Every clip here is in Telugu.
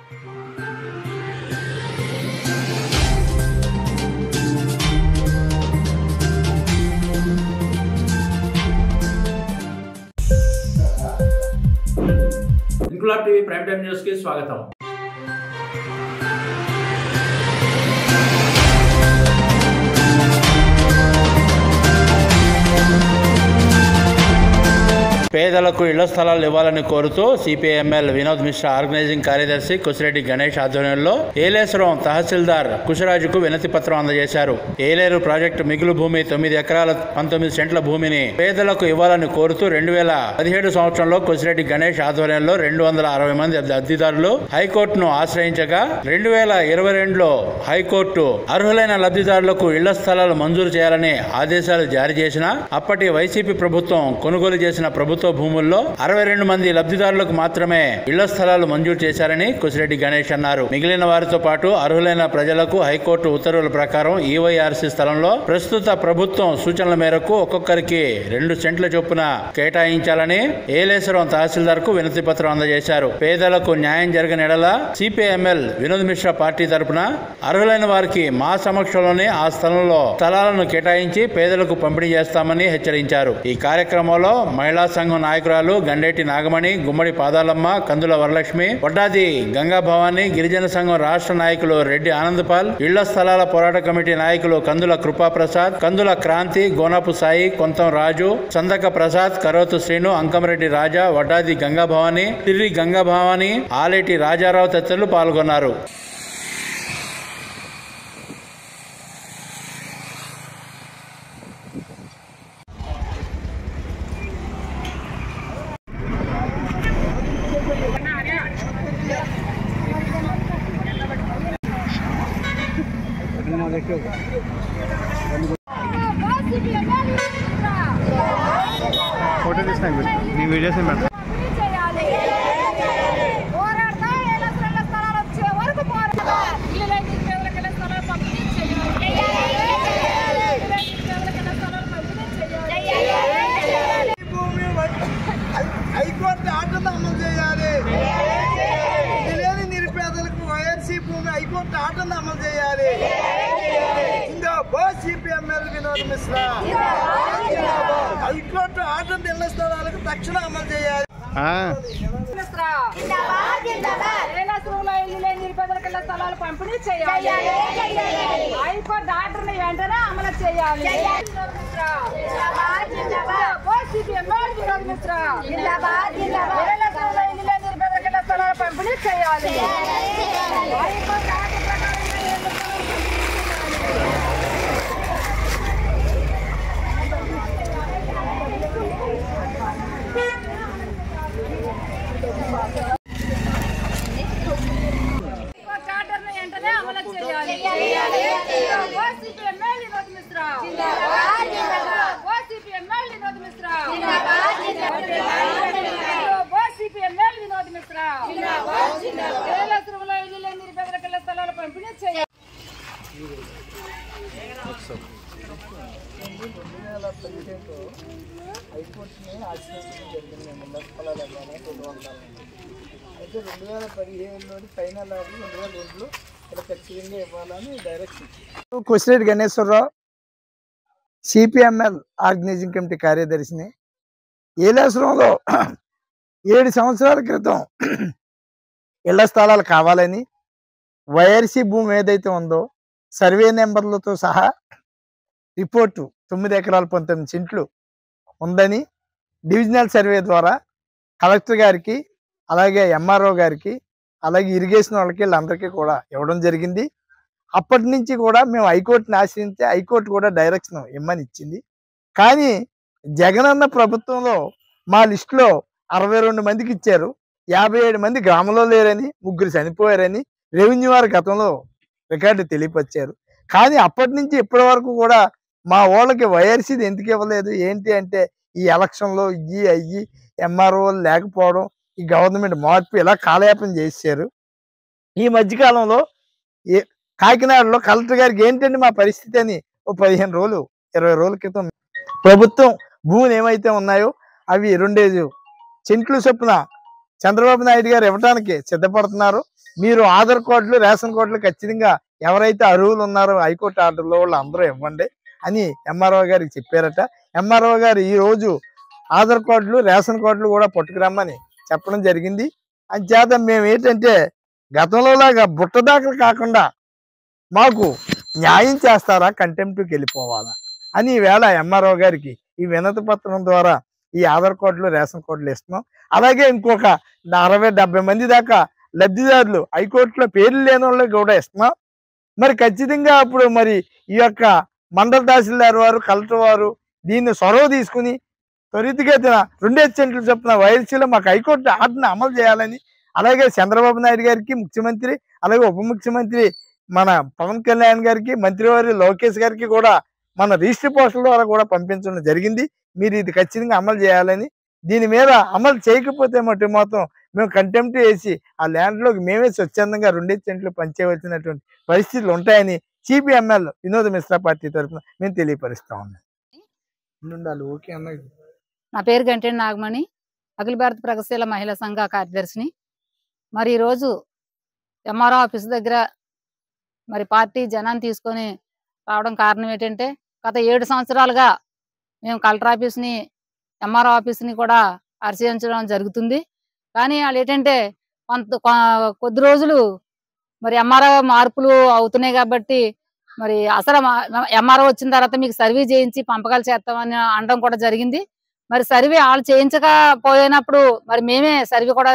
Inquilab TV prime time news కి స్వాగతం. పేదలకు ఇళ్ల స్థలాలు ఇవ్వాలని కోరుతూ సిపిఎంఎల్ వినోద్ మిశ్రా ఆర్గనైజింగ్ కార్యదర్శి కుసిరెడ్డి గణేష్ ఆధ్వర్యంలో ఏలేశ్వరం తహసీల్దార్ కుషరాజుకు వినతి పత్రం అందజేశారు. ఏలేరు ప్రాజెక్టు మిగులు భూమి 9 ఎకరాల 19 సెంట్ల భూమిని పేదలకు ఇవ్వాలని కోరుతూ 2017 సంవత్సరంలో కుసిరెడ్డి గణేష్ ఆధ్వర్యంలో 260 మంది లబ్ధిదారులు హైకోర్టును ఆశ్రయించగా 2022లో హైకోర్టు అర్హులైన లబ్ధిదారులకు ఇళ్ల స్థలాలు మంజూరు చేయాలని ఆదేశాలు జారీ చేసిన అప్పటి వైసీపీ ప్రభుత్వం కొనుగోలు చేసిన ప్రభుత్వ భూముల్లో 62 మంది లబ్ధిదారులకు మాత్రమే ఇళ్ల స్థలాలు మంజూరు చేశారని కుసిరెడ్డి గణేష్ అన్నారు. మిగిలిన వారితో పాటు అర్హులైన ప్రజలకు హైకోర్టు ఉత్తర్వుల ప్రకారం ఈవైఆర్సీ స్థలంలో ప్రస్తుత ప్రభుత్వం సూచనల మేరకు ఒక్కొక్కరికి 2 సెంట్ల చొప్పున కేటాయించాలని ఏలేశ్వరం తహసీల్దార్ కు వినతి పత్రం అందజేశారు. పేదలకు న్యాయం జరగని ఎడల సిపిఎంఎల్ వినోద్ మిశ్రా పార్టీ తరపున అర్హులైన వారికి మా సమక్షంలోనే ఆ స్థలంలో స్థలాలను కేటాయించి పేదలకు పంపిణీ చేస్తామని హెచ్చరించారు. ఈ కార్యక్రమంలో మహిళా సంఘం నాయకురాలు గండేటి నాగమణి, గుమ్మడి పాదాలమ్మ, కందుల వరలక్ష్మి, వడ్డాది గంగా భవాని, గిరిజన సంఘం రాష్ట్ర నాయకులు రెడ్డి ఆనందపాల్, ఇళ్ల స్థలాల పోరాట కమిటీ నాయకులు కందుల కృపాప్రసాద్, కందుల క్రాంతి, గోనపు సాయి, కొంతం రాజు, సందక ప్రసాద్, కరోతు శ్రీను, అంకంరెడ్డి రాజా, వడ్డాది గంగా భవాని, తిర్రి గంగా భవాని, ఆలేటి రాజారావు తదితరులు పాల్గొన్నారు. फोटो తీస్తాను నీ వీడియోస్ మేడం హైకోర్టు ఆర్డర్ను అమలు చేయాలి. లేని నిరుపేదలకు వైఎస్సీ భూమి హైకోర్టు ఆర్డర్ను అమలు చేయాలి. CPIML Vinod Mishra high court order ఇళ్ల స్థలాలకు తక్షణ అమలు చేయాలి. నిరుపేదలకు స్థలాలు పంపిణీ చేయాలి. హైకోర్టు ఆర్డర్ ని వెంటనే అమలు చేయాలి. సిపిఎంఎల్ వినోద్ మిశ్రా నిరుపేదలకు స్థలాలు పంపిణీ చేయాలి. హైకోర్టు ఆర్డర్ ప్రకారం వెంటనే అమలు చేయాలి. CPIML Vinod Mishra CPIML Vinod Mishra CPIML Vinod Mishra ఏలేశ్వరంలో ఇల్లు లేని నిరుపేదలకు ఇళ్ల స్థలాలు పంపిణీ చేయాలి. 2015 హైకోర్టుని ఆశ్రయించడం జరిగింది. ఇళ్ల స్థలాలు అయితే 2015లోని ఫైనల్ ఆర్డర్ 2002లో ఇలా ఖచ్చితంగా ఇవ్వాలని direction. Kusireddy Ganeswararao CPIML organising committee కార్యదర్శిని. ఏలేశ్వరంలో 7 సంవత్సరాల క్రితం ఇళ్ల స్థలాలు కావాలని వైఆర్సీ భూమి ఏదైతే ఉందో సర్వే నెంబర్లతో సహా రిపోర్టు 9 ఎకరాల 19 సెంట్లు ఉందని డివిజనల్ సర్వే ద్వారా కలెక్టర్ గారికి, అలాగే ఎంఆర్ఓ గారికి, అలాగే ఇరిగేషన్ వాళ్ళకి వీళ్ళందరికీ కూడా ఇవ్వడం జరిగింది. అప్పటి నుంచి కూడా మేము హైకోర్టుని ఆశ్రయించి హైకోర్టు కూడా డైరెక్షన్ ఇమ్మని ఇచ్చింది. కానీ జగనన్న ప్రభుత్వంలో మా లిస్టులో 62 మందికి ఇచ్చారు. 57 మంది గ్రామంలో లేరని, 3 చనిపోయారని రెవెన్యూ వారి గతంలో రికార్డు తెలియపరిచారు. కానీ అప్పటి నుంచి ఇప్పటి వరకు కూడా మా వాళ్ళకి వైఆర్సీది ఎందుకు ఇవ్వలేదు ఏంటి అంటే ఈ ఎలక్షన్లో అయ్యి ఎంఆర్ఓ లేకపోవడం, ఈ గవర్నమెంట్ మార్పు ఇలా కాలయాపన చేశారు. ఈ మధ్యకాలంలో కాకినాడలో కలెక్టర్ గారికి ఏంటంటే మా పరిస్థితి అని 15 రోజులు 20 రోజుల క్రితం ప్రభుత్వం భూములు ఏమైతే ఉన్నాయో అవి 2 సెంట్లు చొప్పున చంద్రబాబు నాయుడు గారు ఇవ్వడానికి సిద్ధపడుతున్నారు. మీరు ఆధార్ కార్డులు రేషన్ కార్డులు ఖచ్చితంగా ఎవరైతే అర్హులు ఉన్నారో హైకోర్టు ఆర్డర్లో వాళ్ళు అందరూ ఇవ్వండి అని ఎంఆర్ఓ గారికి చెప్పారట. ఎంఆర్ఓ గారు ఈ రోజు ఆధార్ కార్డులు రేషన్ కార్డులు కూడా పట్టుకురమ్మని చెప్పడం జరిగింది. అంచేత మేము ఏంటంటే గతంలోలాగా బుట్టదాఖలు కాకుండా మాకు న్యాయం చేస్తారా, కంటెంప్ట్కి వెళ్ళిపోవాలా అని ఈవేళ ఎంఆర్ఓ గారికి ఈ వినతి పత్రం ద్వారా ఈ ఆధార్ కార్డులు రేషన్ కార్డులు ఇస్తున్నాం. అలాగే ఇంకొక 60-70 మంది దాకా లబ్ధిదారులు హైకోర్టులో పేర్లు లేని వాళ్ళకి కూడా ఇస్తున్నాం. మరి ఖచ్చితంగా అప్పుడు మరి ఈ యొక్క మండల తహసీల్దార్ వారు, కలెక్టర్ వారు దీన్ని చొరవ తీసుకుని త్వరితగతిన 2 సెంట్లు చొప్పున వైఎస్సీలో మాకు హైకోర్టు ఆర్డర్ని అమలు చేయాలని, అలాగే చంద్రబాబు నాయుడు గారికి ముఖ్యమంత్రి, అలాగే ఉప ముఖ్యమంత్రి మన పవన్ కళ్యాణ్ గారికి, మంత్రివారి లోకేష్ గారికి కూడా మన రిజిస్టర్ పోస్టుల ద్వారా కూడా పంపించడం జరిగింది. మీరు ఇది ఖచ్చితంగా అమలు చేయాలని, దీని మీద అమలు చేయకపోతే మాత్రం మేము కంటెంప్ట్ చేసి ఆ ల్యాండ్లోకి మేమే స్వచ్ఛందంగా 2 సెంట్లు పంచేయవలసినటువంటి పరిస్థితులు ఉంటాయని సిపిఎంఎల్ వినోద్ మిశ్రా పార్టీ తరఫున మేము తెలియపరుస్తా ఉన్నాం. ఓకే అన్న. నా పేరు గంటేని నాగమణి, అఖిల భారత ప్రగతిశీల మహిళా సంఘ కార్యదర్శిని. మరి ఈరోజు ఎంఆర్ఓ ఆఫీస్ దగ్గర మరి పార్టీ జనాన్ని తీసుకొని రావడం కారణం ఏంటంటే, గత 7 సంవత్సరాలుగా మేము కలెక్టర్ ఆఫీస్ని, ఎంఆర్ఓ ఆఫీస్ని కూడా పరిశీలించడం జరుగుతుంది. కానీ వాళ్ళు ఏంటంటే కొద్ది రోజులు మరి ఎంఆర్ఓ మార్పులు అవుతున్నాయి కాబట్టి మరి అసలు ఎంఆర్ఓ వచ్చిన తర్వాత మీకు సర్వే చేయించి పంపకాలు చేస్తామని అనడం కూడా జరిగింది. మరి సర్వే వాళ్ళు చేయించకపోయినప్పుడు మరి మేమే సర్వే కూడా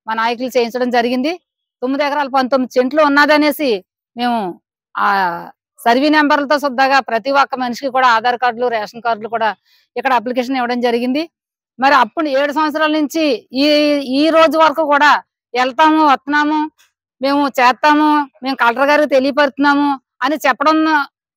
మా నాయకులు చేయించడం జరిగింది. 9 ఎకరాలు 19 సెంట్లు ఉన్నదనేసి మేము ఆ సర్వే నెంబర్లతో శుద్ధగా ప్రతి ఒక్క మనిషికి కూడా ఆధార్ కార్డులు రేషన్ కార్డులు కూడా ఇక్కడ అప్లికేషన్ ఇవ్వడం జరిగింది. మరి అప్పుడు 7 సంవత్సరాల నుంచి ఈ రోజు వరకు కూడా వెళ్తాము, వస్తున్నాము, మేము చేస్తాము, మేము కలెక్టర్ గారికి తెలియపరుస్తున్నాము అని చెప్పడం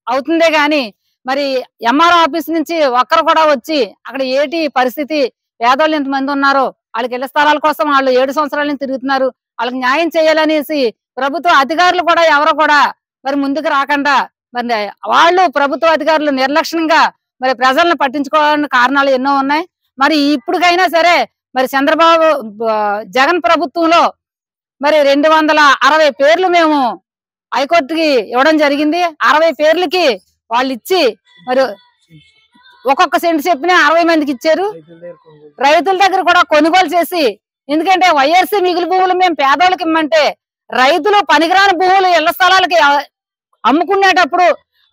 అవుతుందే గాని మరి ఎంఆర్ఓ ఆఫీస్ నుంచి ఒక్కరు కూడా వచ్చి అక్కడ ఏటి పరిస్థితి, పేదోళ్ళు ఎంతమంది ఉన్నారో వాళ్ళకి ఇళ్ల స్థలాల కోసం వాళ్ళు 7 సంవత్సరాల నుంచి తిరుగుతున్నారు, వాళ్ళకి న్యాయం చేయాలనేసి ప్రభుత్వ అధికారులు కూడా ఎవరో కూడా మరి ముందుకు రాకుండా మరి వాళ్ళు ప్రభుత్వ అధికారులు నిర్లక్ష్యంగా మరి ప్రజలను పట్టించుకోవాలని కారణాలు ఎన్నో ఉన్నాయి. మరి ఇప్పటికైనా సరే మరి చంద్రబాబు జగన్ ప్రభుత్వంలో మరి 260 పేర్లు మేము హైకోర్టుకి ఇవ్వడం జరిగింది. 60 పేర్లకి వాళ్ళు ఇచ్చి మరి ఒక్కొక్క సెంటు చెప్పిన 60 మందికి ఇచ్చారు. రైతుల దగ్గర కూడా కొనుగోలు చేసి, ఎందుకంటే వైఎస్సీ మిగులు భూములు మేము పేదోళ్ళకి ఇమ్మంటే రైతులు పనికిరాని భూములు ఇళ్ల స్థలాలకి అమ్ముకునేటప్పుడు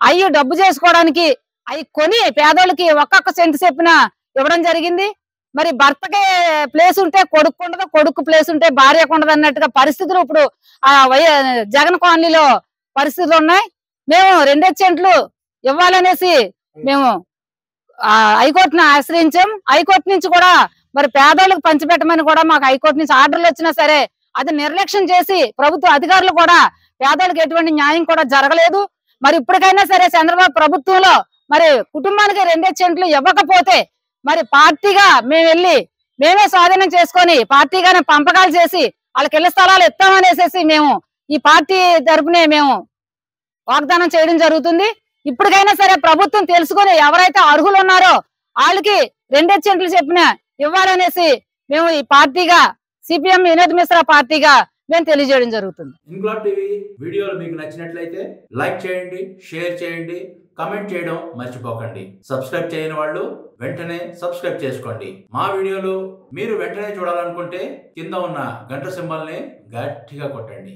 అవి డబ్బు చేసుకోవడానికి అవి కొని పేదోళ్ళకి ఒక్కొక్క సెంటు చెప్పిన ఇవ్వడం జరిగింది. మరి భర్తకి ప్లేస్ ఉంటే కొడుకు ఉండదు, కొడుకు ప్లేస్ ఉంటే భార్యకు ఉండదు అన్నట్టుగా పరిస్థితులు ఇప్పుడు ఆ జగన్ కాలనీలో పరిస్థితులు ఉన్నాయి. మేము 2 సెంట్లు ఇవ్వాలనేసి మేము హైకోర్టును ఆశ్రయించాం. హైకోర్టు నుంచి కూడా మరి పేదోళ్ళకి పంచిపెట్టమని కూడా మాకు హైకోర్టు నుంచి ఆర్డర్లు వచ్చినా సరే అది నిర్లక్ష్యం చేసి ప్రభుత్వ అధికారులు కూడా పేదోళ్ళకి ఎటువంటి న్యాయం కూడా జరగలేదు. మరి ఇప్పటికైనా సరే చంద్రబాబు ప్రభుత్వంలో మరి కుటుంబానికి 2 సెంట్లు ఇవ్వకపోతే మరి పార్టీగా మేము వెళ్ళి మేమే స్వాధీనం చేసుకొని పార్టీగానే పంపకాలు చేసి వాళ్ళకి ఇళ్ల స్థలాలు ఇస్తామనేసి మేము ఈ పార్టీ తరపునే మేము వాగ్దానం చేయడం జరుగుతుంది. ఇప్పటికైనా సరే ప్రభుత్వం తెలుసుకొని ఎవరైతే అర్హులు ఉన్నారో వాళ్ళకి 2 సెంట్లు చెప్పిన ఇవ్వాలనేసి మేము ఈ పార్టీగా సిపిఎం వినోద్ మిశ్రా పార్టీగా మేము తెలియజేయడం జరుగుతుంది. ఇంక్లాబ్ టీవీ వీడియోలు మీకు నచ్చినట్లయితే లైక్ చేయండి, షేర్ చేయండి, కమెంట్ చేయడం మర్చిపోకండి. సబ్స్క్రైబ్ చేయని వాళ్ళు వెంటనే సబ్స్క్రైబ్ చేసుకోండి. మా వీడియోలు మీరు వెంటనే చూడాలనుకుంటే కింద ఉన్న గంట సింబల్ని గట్టిగా కొట్టండి.